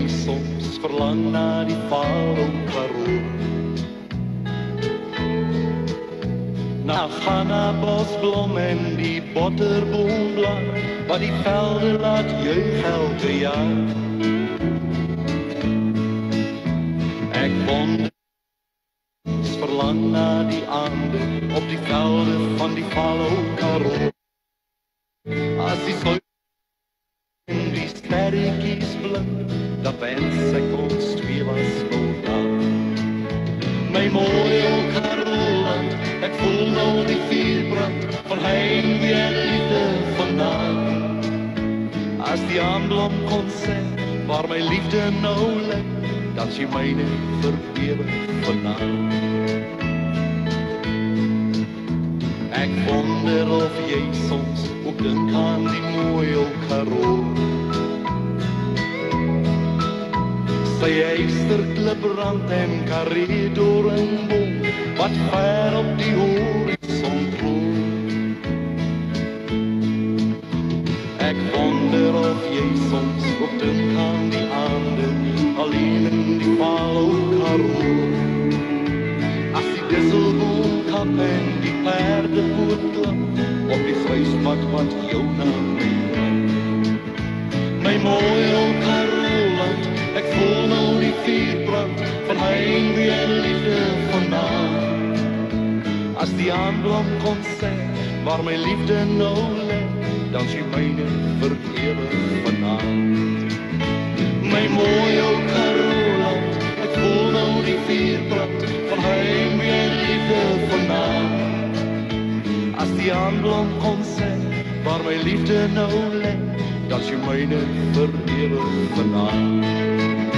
soms verlang na die Vaal Karoo. Na Ghana bosblom en die botterboomblad, wat die velde laat juig elke jaar. Ek wonder, verlang na die aande, op die velde van die Vaal Karoo. As die son en die sterretjies blink, dan wens ek ons twee was vandag. My mooi ou Karooland, ek voel nou die vuurbrand van heimwee en liefde vanaand. As die aandblom kon sê, waar my liefde nou lê, dan sy myne vir ewig vanaand. Ek wonder of jy soms ook dink aan die mooi ou Karoo. Sy eysterkliprand en karee doringboom, wat ver op die horizon kloon. Ek wonder of jy soms ook dink aan die aande, alleen in die Vaal Karoo. As die disselboom kap en die perde voortklap, op die kruispad wat jou na my bring. My mooi ou Karooland, ek voel nou die vuurbrand van heimwee en liefde vanaand. As die aandblom kon sê, waar my liefde nou lê, dan sy myne vir ewig vanaand. My mooi ou Karooland, ek voel nou die vuurbrand van heimwee en liefde vanaand. As die aandblom kon sê, waar my liefde nou lê, dan sy myne vir ewig vanaand.